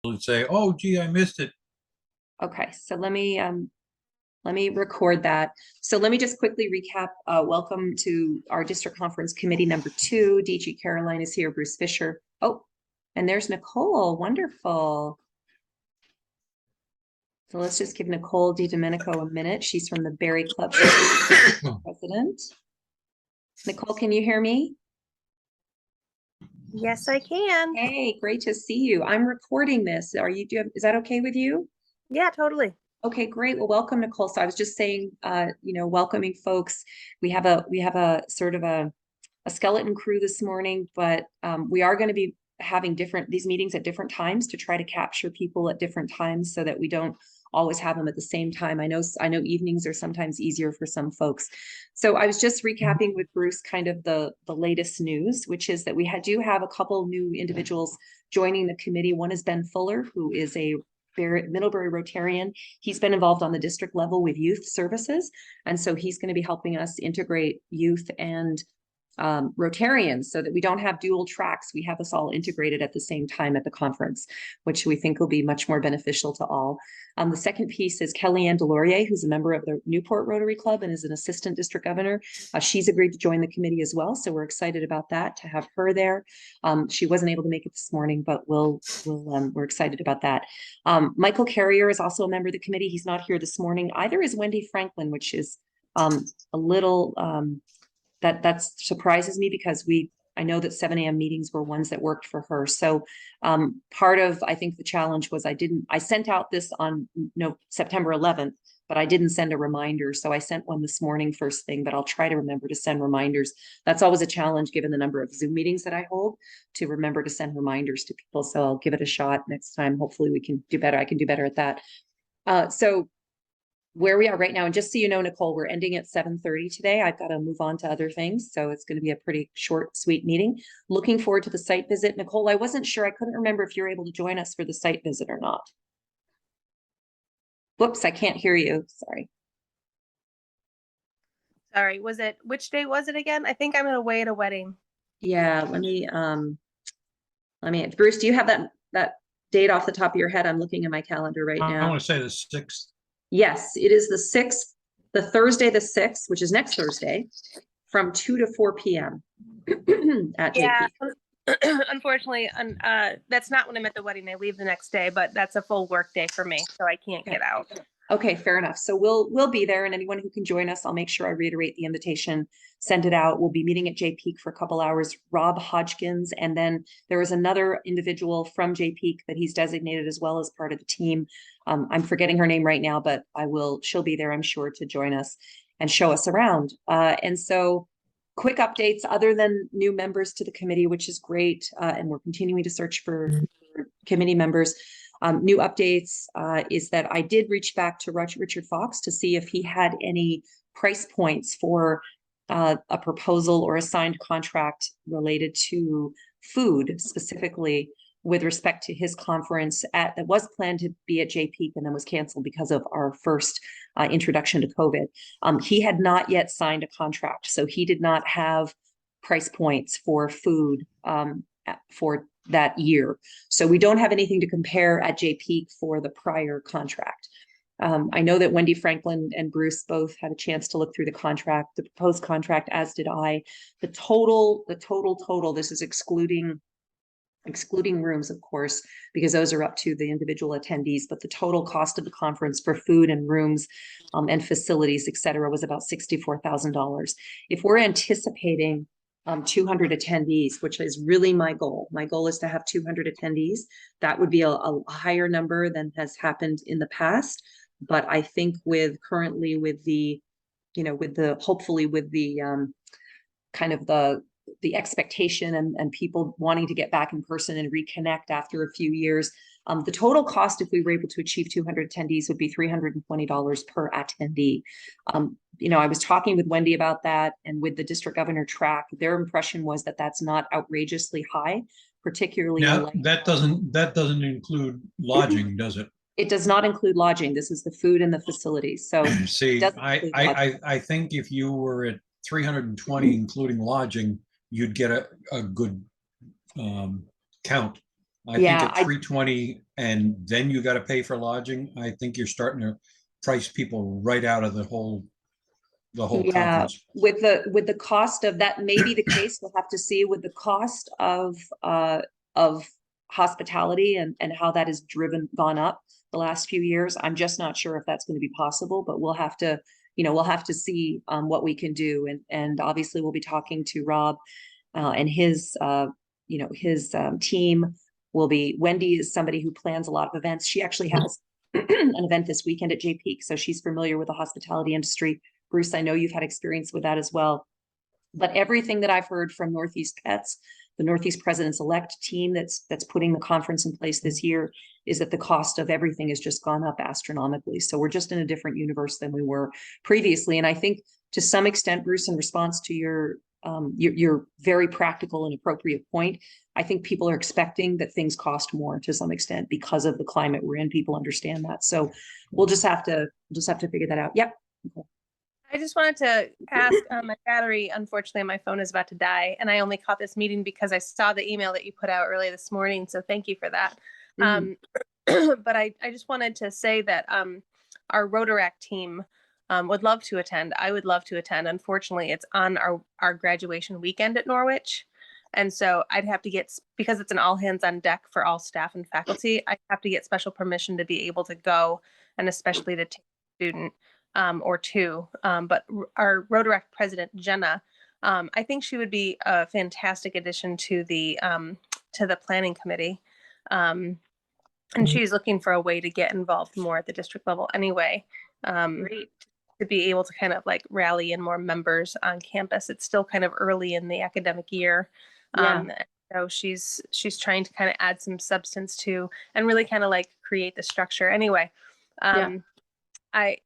and say, oh, gee, I missed it. Okay, so let me record that. So let me just quickly recap. Welcome to our district conference committee number 2. DG Caroline is here, Bruce Fisher. Oh, and there's Nicole. Wonderful. So let's just give Nicole DiDomenico a minute. She's from the Berry Club president. Nicole, can you hear me? Yes, I can. Hey, great to see you. I'm recording this. Is that okay with you? Yeah, totally. Okay, great. Well, welcome, Nicole. So I was just saying, welcoming folks. We have a sort of a skeleton crew this morning, but we are going to be having these meetings at different times to try to capture people at different times so that we don't always have them at the same time. I know evenings are sometimes easier for some folks. So I was just recapping with Bruce kind of the latest news, which is that we do have a couple new individuals joining the committee. One is Ben Fuller, who is a Middlebury Rotarian. He's been involved on the district level with youth services. And so he's going to be helping us integrate youth and Rotarians so that we don't have dual tracks. We have us all integrated at the same time at the conference, which we think will be much more beneficial to all. The second piece is Kellyanne Delorier, who's a member of the Newport Rotary Club and is an assistant district governor. She's agreed to join the committee as well. So we're excited about that, to have her there. She wasn't able to make it this morning, but we're excited about that. Michael Carrier is also a member of the committee. He's not here this morning. Either is Wendy Franklin, which is a little that surprises me because I know that 7 a.m. meetings were ones that worked for her. So part of, I think the challenge was I sent out this on September 11th, but I didn't send a reminder. So I sent one this morning first thing, but I'll try to remember to send reminders. That's always a challenge given the number of Zoom meetings that I hold, to remember to send reminders to people. So I'll give it a shot next time. Hopefully we can do better. I can do better at that. So where we are right now, and just so you know, Nicole, we're ending at 7:30 today. I've got to move on to other things, so it's going to be a pretty short, sweet meeting. Looking forward to the site visit. Nicole, I wasn't sure. I couldn't remember if you're able to join us for the site visit or not. Whoops, I can't hear you. Sorry. Sorry, which day was it again? I think I'm away at a wedding. Yeah, let me, Bruce, do you have that date off the top of your head? I'm looking at my calendar right now. I want to say the 6th. Yes, it is the 6th, the Thursday, the 6th, which is next Thursday, from 2 to 4 p.m. at JP. Unfortunately, that's not when I'm at the wedding. I leave the next day, but that's a full work day for me, so I can't get out. Okay, fair enough. So we'll be there, and anyone who can join us, I'll make sure I reiterate the invitation, send it out. We'll be meeting at JP for a couple hours. Rob Hodgkins, and then there is another individual from JP that he's designated as well as part of the team. I'm forgetting her name right now, but she'll be there, I'm sure, to join us and show us around. And so quick updates other than new members to the committee, which is great. And we're continuing to search for committee members. New updates is that I did reach back to Richard Fox to see if he had any price points for a proposal or a signed contract related to food, specifically with respect to his conference that was planned to be at JP and then was canceled because of our first introduction to COVID. He had not yet signed a contract, so he did not have price points for food for that year. So we don't have anything to compare at JP for the prior contract. I know that Wendy Franklin and Bruce both had a chance to look through the proposed contract, as did I. The total, this is excluding rooms, of course, because those are up to the individual attendees, but the total cost of the conference for food and rooms and facilities, et cetera, was about $64,000. If we're anticipating 200 attendees, which is really my goal. My goal is to have 200 attendees. That would be a higher number than has happened in the past. But I think hopefully with the kind of the expectation and people wanting to get back in person and reconnect after a few years, the total cost, if we were able to achieve 200 attendees, would be $320 per attendee. I was talking with Wendy about that, and with the district governor track, their impression was that that's not outrageously high, particularly. Now, that doesn't include lodging, does it? It does not include lodging. This is the food and the facilities. So see, I think if you were at 320 including lodging, you'd get a good count. I think at 320 and then you got to pay for lodging, I think you're starting to price people right out of the whole Yeah, conference. with the cost of that may be the case. We'll have to see with the cost of hospitality and how that has gone up the last few years. I'm just not sure if that's going to be possible, but we'll have to, we'll have to see what we can do. And obviously we'll be talking to Rob and his his team will be. Wendy is somebody who plans a lot of events. She actually has an event this weekend at J Peak, so she's familiar with the hospitality industry. Bruce, I know you've had experience with that as well. But everything that I've heard from Northeast Pets, the Northeast Presidents-elect team that's putting the conference in place this year, is that the cost of everything has just gone up astronomically. So we're just in a different universe than we were previously. And I think to some extent, Bruce, in response to your very practical and appropriate point, I think people are expecting that things cost more to some extent because of the climate we're in. People understand that. So we'll just have to figure that out. Yep. Okay. I just wanted to ask, my battery, unfortunately, my phone is about to die, and I only caught this meeting because I saw the email that you put out early this morning, so thank you for that. But I just wanted to say that our Rotaract team would love to attend. I would love to attend. Unfortunately, it's on our graduation weekend at Norwich, and so I'd have to get, because it's an all hands on deck for all staff and faculty, I have to get special permission to be able to go, and especially to take a student or two. But our Rotaract president, Jenna, I think she would be a fantastic addition to the planning committee. And she's looking for a way to get involved more at the district level anyway. Great. To be able to kind of like rally in more members on campus. It's still kind of early in the academic year. So she's trying to kind of add some substance to, and really kind of like create the structure anyway. I,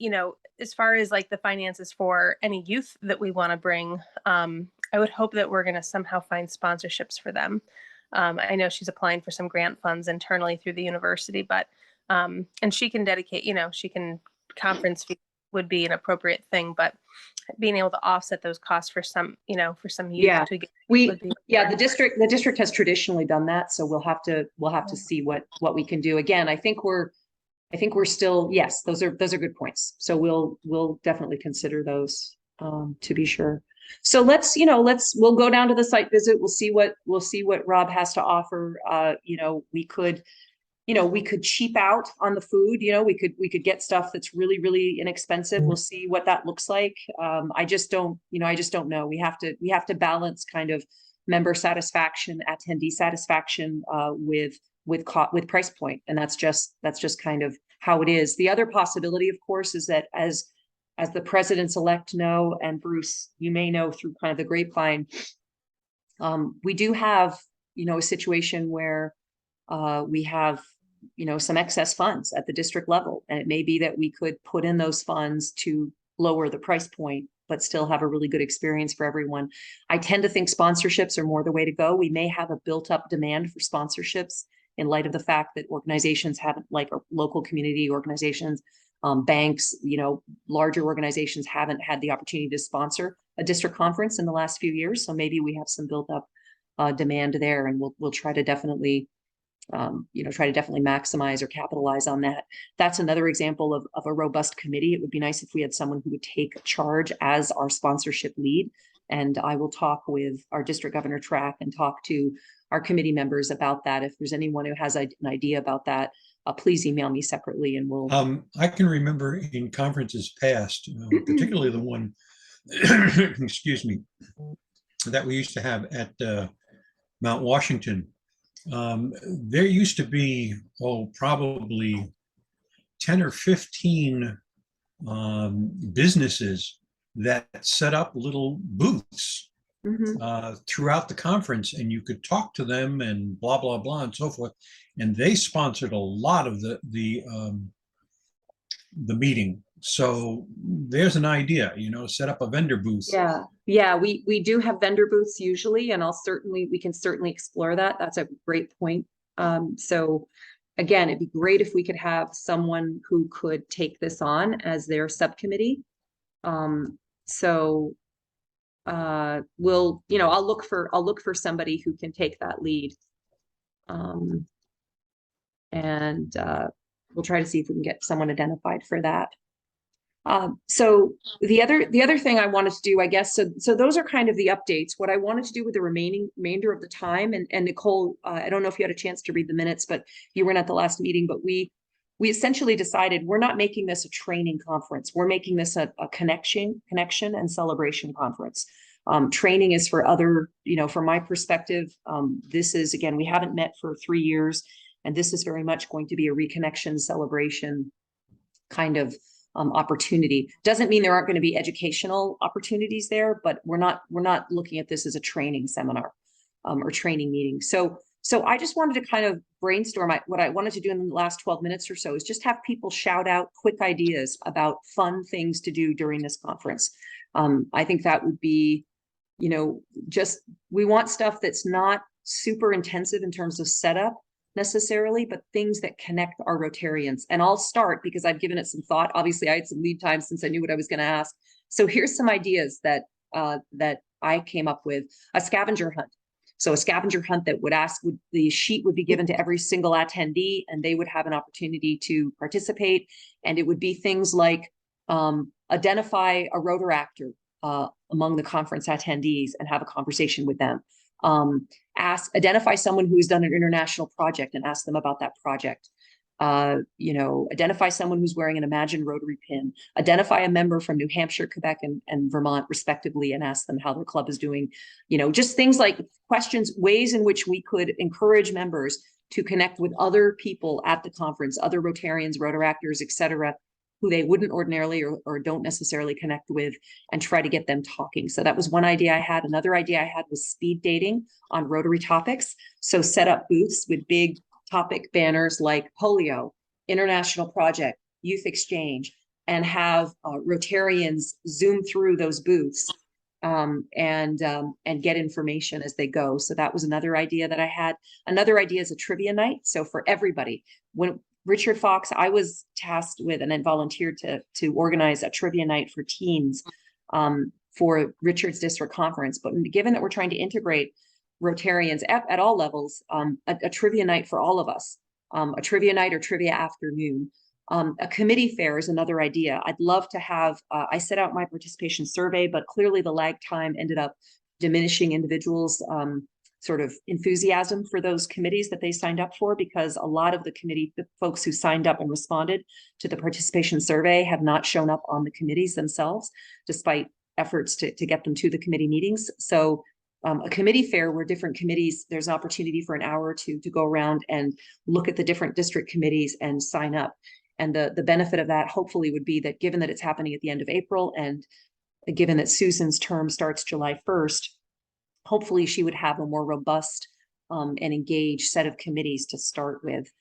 as far as like the finances for any youth that we want to bring, I would hope that we're going to somehow find sponsorships for them. I know she's applying for some grant funds internally through the university, but, and she can dedicate, conference fee would be an appropriate thing, but being able to offset those costs for some, for some youth to get, the district has traditionally done that. So we'll have to see what we can do. Again, I think we're still, yes, those are good points. So we'll definitely consider those to be sure. So we'll go down to the site visit. We'll see what Rob has to offer. We could cheap out on the food. We could get stuff that's really, really inexpensive. We'll see what that looks like. I just don't know. We have to balance kind of member satisfaction, attendee satisfaction with price point. And that's just kind of how it is. The other possibility, of course, is that as the presidents-elect know, and Bruce, you may know through kind of the grapevine, we do have, a situation where we have, some excess funds at the district level. And it may be that we could put in those funds to lower the price point, but still have a really good experience for everyone. I tend to think sponsorships are more the way to go. We may have a built-up demand for sponsorships in light of the fact that organizations haven't, like local community organizations, banks, larger organizations haven't had the opportunity to sponsor a district conference in the last few years. So maybe we have some built up demand there, and we'll try to definitely maximize or capitalize on that. That's another example of a robust committee. It would be nice if we had someone who would take charge as our sponsorship lead. And I will talk with our district governor track and talk to our committee members about that. If there's anyone who has an idea about that, please email me separately and we'll. I can remember in conferences past, particularly the one, excuse me, that we used to have at Mount Washington. There used to be, probably 10 or 15 businesses that set up little booths throughout the conference, and you could talk to them and blah, blah, blah, and so forth. And they sponsored a lot of the meeting. So there's an idea, set up a vendor booth. Yeah, we do have vendor booths usually, and we can certainly explore that. That's a great point. So again, it'd be great if we could have someone who could take this on as their subcommittee. I'll look for somebody who can take that lead. And we'll try to see if we can get someone identified for that. So the other thing I wanted to do, I guess, so those are kind of the updates. What I wanted to do with the remainder of the time, and Nicole, I don't know if you had a chance to read the minutes, but you weren't at the last meeting, but we essentially decided we're not making this a training conference. We're making this a connection and celebration conference. Training is for other, from my perspective, this is, again, we haven't met for 3 years, and this is very much going to be a reconnection celebration kind of opportunity. Doesn't mean there aren't going to be educational opportunities there, but we're not looking at this as a training seminar or training meeting. So I just wanted to kind of brainstorm. What I wanted to do in the last 12 minutes or so is just have people shout out quick ideas about fun things to do during this conference. I think that would be, just, we want stuff that's not super intensive in terms of setup necessarily, but things that connect our Rotarians. And I'll start because I've given it some thought. Obviously, I had some lead time since I knew what I was going to ask. So here's some ideas that I came up with. A scavenger hunt. So a scavenger hunt that the sheet would be given to every single attendee, and they would have an opportunity to participate. And it would be things like identify a Rotaractor among the conference attendees and have a conversation with them. Identify someone who has done an international project and ask them about that project. Identify someone who's wearing an Imagine Rotary pin. Identify a member from New Hampshire, Quebec, and Vermont, respectively, and ask them how their club is doing. Just things like questions, ways in which we could encourage members to connect with other people at the conference, other Rotarians, Rotaractors, et cetera, who they wouldn't ordinarily or don't necessarily connect with, and try to get them talking. So that was one idea I had. Another idea I had was speed dating on Rotary topics. So set up booths with big topic banners like polio, international project, youth exchange, and have Rotarians zoom through those booths and get information as they go. So that was another idea that I had. Another idea is a trivia night. So for everybody, when Richard Fox, I was tasked with and then volunteered to organize a trivia night for teens for Richard's district conference. But given that we're trying to integrate Rotarians at all levels, a trivia night for all of us, a trivia night or trivia afternoon. A committee fair is another idea. I'd love to have, I set out my participation survey, but clearly the lag time ended up diminishing individuals' sort of enthusiasm for those committees that they signed up for, because a lot of the folks who signed up and responded to the participation survey have not shown up on the committees themselves, despite efforts to get them to the committee meetings. So a committee fair where different committees, there's an opportunity for an hour or two to go around and look at the different district committees and sign up. And the benefit of that hopefully would be that, given that it's happening at the end of April, and given that Susan's term starts July 1st, hopefully she would have a more robust and engaged set of committees to start with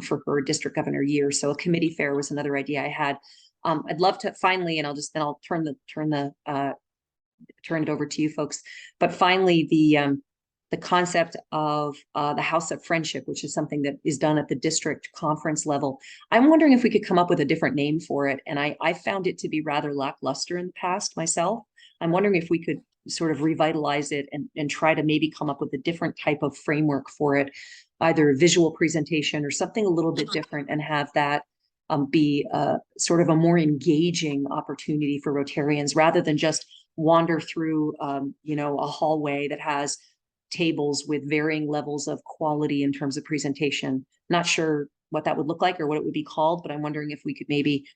for her district governor year. So a committee fair was another idea I had. I'd love to finally, and I'll turn it over to you folks. But finally, the concept of the House of Friendship, which is something that is done at the district conference level. I'm wondering if we could come up with a different name for it. And I found it to be rather lackluster in the past myself. I'm wondering if we could sort of revitalize it and try to maybe come up with a different type of framework for it, either a visual presentation or something a little bit different, and have that be sort of a more engaging opportunity for Rotarians, rather than just wander through, a hallway that has tables with varying levels of quality in terms of presentation. Not sure what that would look like or what it would be called, but I'm wondering if we could maybe,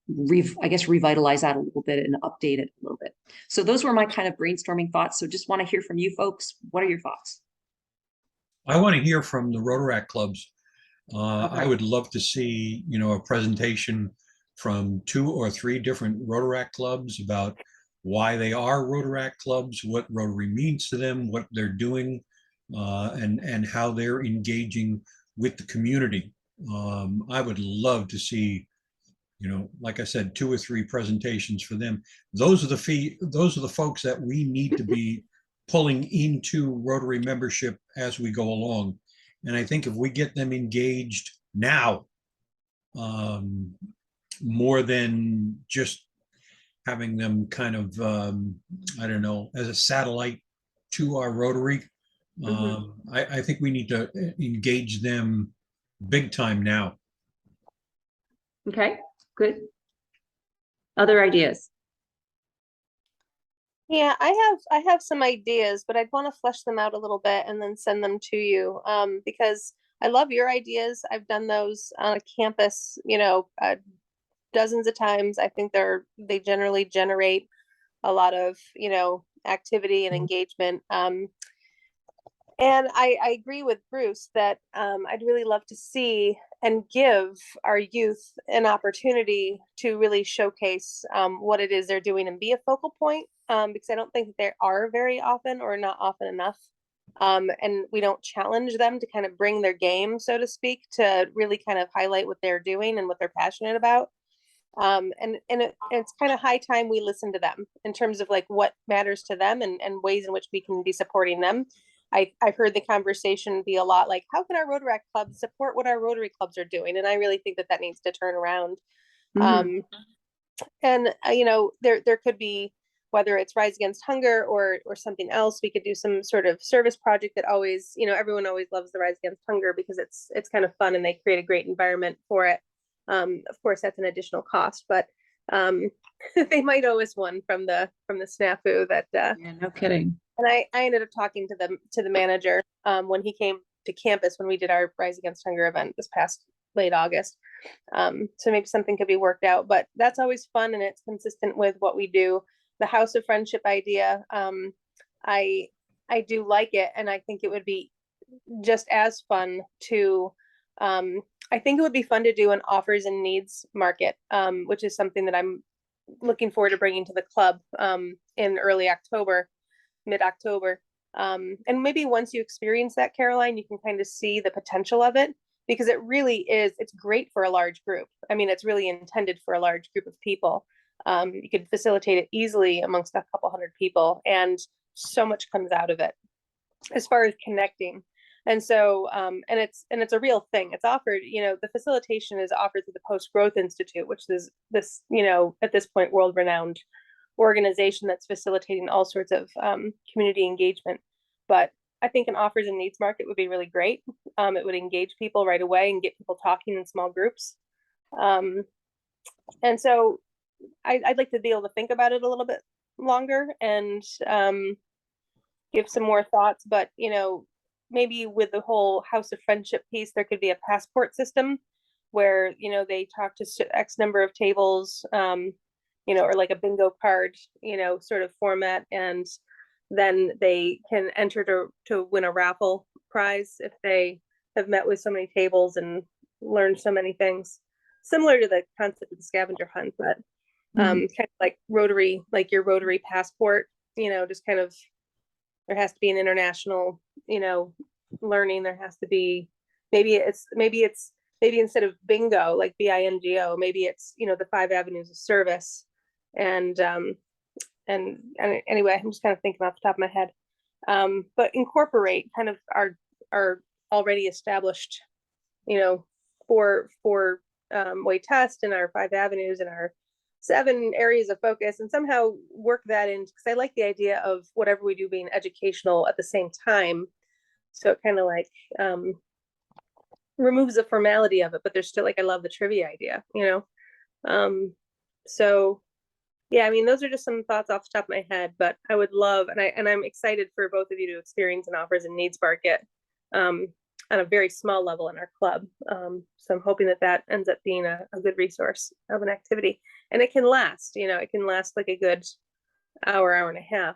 revitalize that a little bit and update it a little bit. So those were my kind of brainstorming thoughts. So just want to hear from you folks. What are your thoughts? I want to hear from the Rotaract clubs. Okay. I would love to see, a presentation from 2 or 3 different Rotaract clubs about why they are Rotaract clubs, what Rotary means to them, what they're doing, and how they're engaging with the community. I would love to see, like I said, 2 or 3 presentations for them. Those are the folks that we need to be pulling into Rotary membership as we go along. And I think if we get them engaged now, more than just having them kind of, as a satellite to our Rotary, I think we need to engage them big time now. Okay, good. Other ideas? Yeah, I have some ideas, but I'd want to flesh them out a little bit and then send them to you. Because I love your ideas. I've done those on a campus, dozens of times. I think they generally generate a lot of, activity and engagement. And I agree with Bruce that I'd really love to see and give our youth an opportunity to really showcase what it is they're doing and be a focal point, because I don't think they are very often or not often enough. And we don't challenge them to kind of bring their game, so to speak, to really kind of highlight what they're doing and what they're passionate about. It's kind of high time we listen to them in terms of like what matters to them and ways in which we can be supporting them. I've heard the conversation be a lot like, how can our Rotary clubs support what our Rotary clubs are doing? And I really think that needs to turn around. There could be, whether it's Rise Against Hunger or something else, we could do some sort of service project that always, everyone always loves the Rise Against Hunger because it's kind of fun and they create a great environment for it. Of course, that's an additional cost, but they might owe us one from the snafu that. Yeah, no kidding. And I ended up talking to the manager when he came to campus when we did our Rise Against Hunger event this past late August. So maybe something could be worked out, but that's always fun and it's consistent with what we do. The House of Friendship idea, I do like it, and I think it would be just as fun to. I think it would be fun to do an offers and needs market, which is something that I'm looking forward to bringing to the club in early October, mid-October. And maybe once you experience that, Caroline, you can kind of see the potential of it, because it really is, it's great for a large group. I mean, it's really intended for a large group of people. You could facilitate it easily amongst a couple hundred people, and so much comes out of it as far as connecting. And so, and it's a real thing. It's offered, the facilitation is offered through the Post Growth Institute, which is this, at this point, world-renowned organization that's facilitating all sorts of community engagement. But I think an offers and needs market would be really great. It would engage people right away and get people talking in small groups. And so I'd like to be able to think about it a little bit longer and give some more thoughts, but maybe with the whole House of Friendship piece, there could be a passport system where, they talk to X number of tables, or like a bingo card, sort of format. And then they can enter to win a raffle prize if they have met with so many tables and learned so many things. Similar to the concept of the Scavenger Hunt, but kind of like Rotary, like your Rotary passport, just kind of, there has to be an international, learning. There has to be, maybe instead of bingo, like BINGO, maybe it's, the 5 avenues of service. And anyway, I'm just kind of thinking off the top of my head, but incorporate kind of our already established, 4 way test and our 5 avenues and our 7 areas of focus, and somehow work that in, because I like the idea of whatever we do being educational at the same time. So it kind of like removes the formality of it, but there's still, like, I love the trivia idea, so yeah, I mean, those are just some thoughts off the top of my head, but I would love, and I'm excited for both of you to experience an offers and needs market on a very small level in our club. So I'm hoping that ends up being a good resource of an activity, and it can last, it can last like a good hour and a half,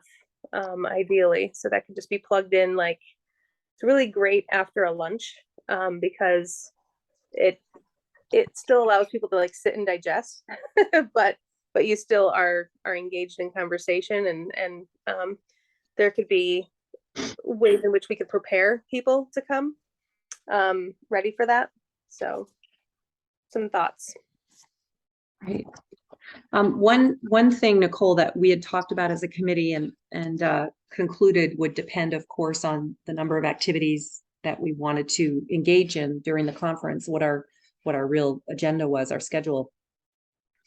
ideally. So that could just be plugged in, like, it's really great after a lunch, because it still allows people to, like, sit and digest, but you still are engaged in conversation, and there could be ways in which we could prepare people to come ready for that. So some thoughts. Right. One thing, Nicole, that we had talked about as a committee and concluded would depend, of course, on the number of activities that we wanted to engage in during the conference, what our real agenda was, our schedule,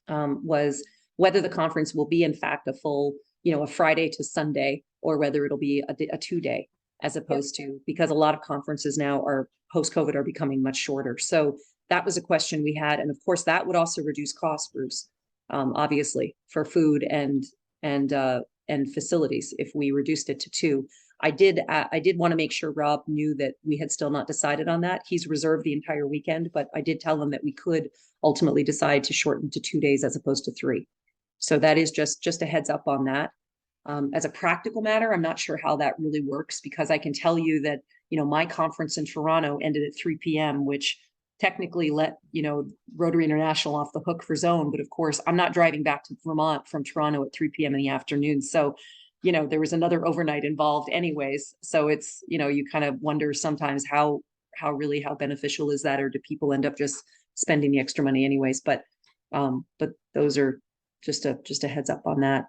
was whether the conference will be in fact a full, a Friday to Sunday, or whether it'll be a 2-day. as opposed to, because a lot of conferences now are post-COVID are becoming much shorter. So that was a question we had. And of course, that would also reduce costs, Bruce, obviously, for food and facilities if we reduced it to 2. I did want to make sure Rob knew that we had still not decided on that. He's reserved the entire weekend, but I did tell him that we could ultimately decide to shorten to 2 days as opposed to 3. So that is just a heads up on that. As a practical matter, I'm not sure how that really works, because I can tell you that, my conference in Toronto ended at 3 p.m., which technically let, Rotary International off the hook for zone. But of course, I'm not driving back to Vermont from Toronto at 3 p.m. in the afternoon. So, there was another overnight involved anyways. So it's, you kind of wonder sometimes how beneficial is that, or do people end up just spending the extra money anyways? But those are just a heads up on that.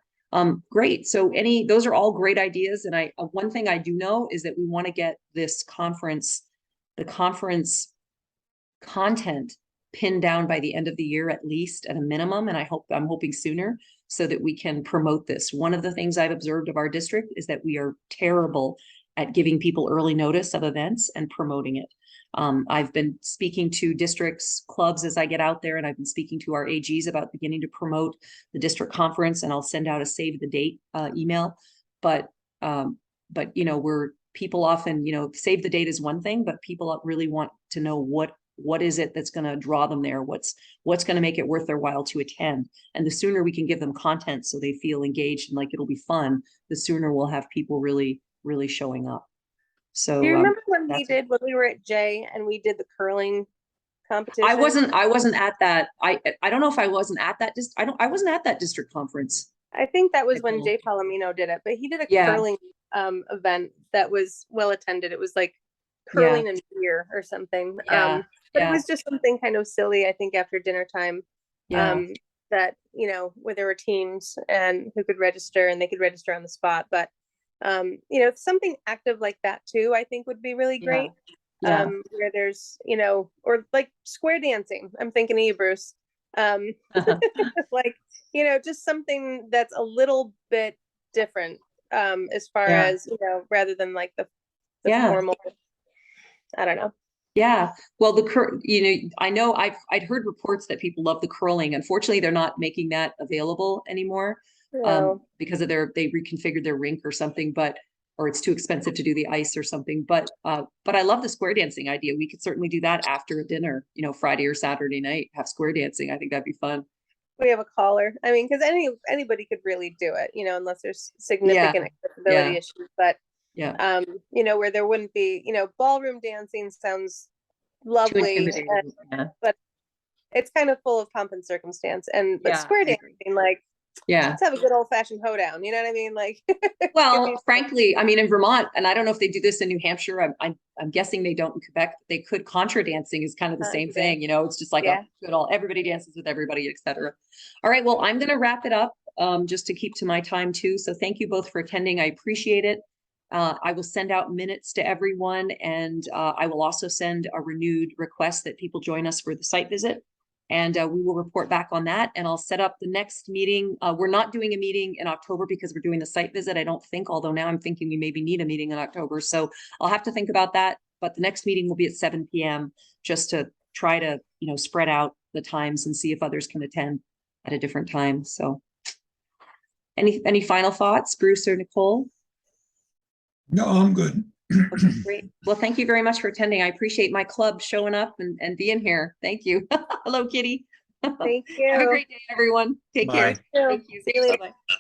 Great. So those are all great ideas. And one thing I do know is that we want to get this the conference content pinned down by the end of the year, at least at a minimum. And I'm hoping sooner, so that we can promote this. One of the things I've observed of our district is that we are terrible at giving people early notice of events and promoting it. I've been speaking to districts, clubs as I get out there, and I've been speaking to our AGs about beginning to promote the district conference, and I'll send out a save the date email. But people often, save the date is one thing, but people really want to know what is it that's going to draw them there? What's going to make it worth their while to attend? And the sooner we can give them content so they feel engaged and like it'll be fun, the sooner we'll have people really, really showing up. So do you remember when we were at Jay and we did the curling competition? I wasn't at that. I don't know if I wasn't at that. I wasn't at that district conference. I think that was when Jay Palomino did it, but he did a curling event that was well attended. It was like curling and beer or something. But it was just something kind of silly, I think, after dinner time. That, where there were teams and who could register, and they could register on the spot. But something active like that too, I think would be really great. Where there's, or like square dancing. I'm thinking of you, Bruce. Like, just something that's a little bit different, as far as, rather than like the formal, I don't know. Yeah. Well, I know I'd heard reports that people love the curling. Unfortunately, they're not making that available anymore. Because of they reconfigured their rink or something, or it's too expensive to do the ice or something. But I love the square dancing idea. We could certainly do that after a dinner, Friday or Saturday night, have square dancing. I think that'd be fun. We have a caller. I mean, because anybody could really do it, unless there's significant accessibility issues. But where there wouldn't be, ballroom dancing sounds lovely, but it's kind of full of pomp and circumstance. But square dancing, like, let's have a good old fashioned hoedown. You know what I mean? Like, well, frankly, I mean, in Vermont, and I don't know if they do this in New Hampshire. I'm guessing they don't in Quebec. They could. Contra dancing is kind of the same thing. It's just like everybody dances with everybody, etc. All right. Well, I'm going to wrap it up just to keep to my time too. So thank you both for attending. I appreciate it. I will send out minutes to everyone, and I will also send a renewed request that people join us for the site visit. And we will report back on that, and I'll set up the next meeting. We're not doing a meeting in October because we're doing the site visit, I don't think, although now I'm thinking we maybe need a meeting in October. So I'll have to think about that. But the next meeting will be at 7 p.m. just to try to, spread out the times and see if others can attend at a different time. So any final thoughts, Bruce or Nicole? No, I'm good. Okay, great. Well, thank you very much for attending. I appreciate my club showing up and being here. Thank you. Hello, Kitty. Thank you. Have a great day, everyone. Take care. Bye. Thank you. See you later. Bye-bye.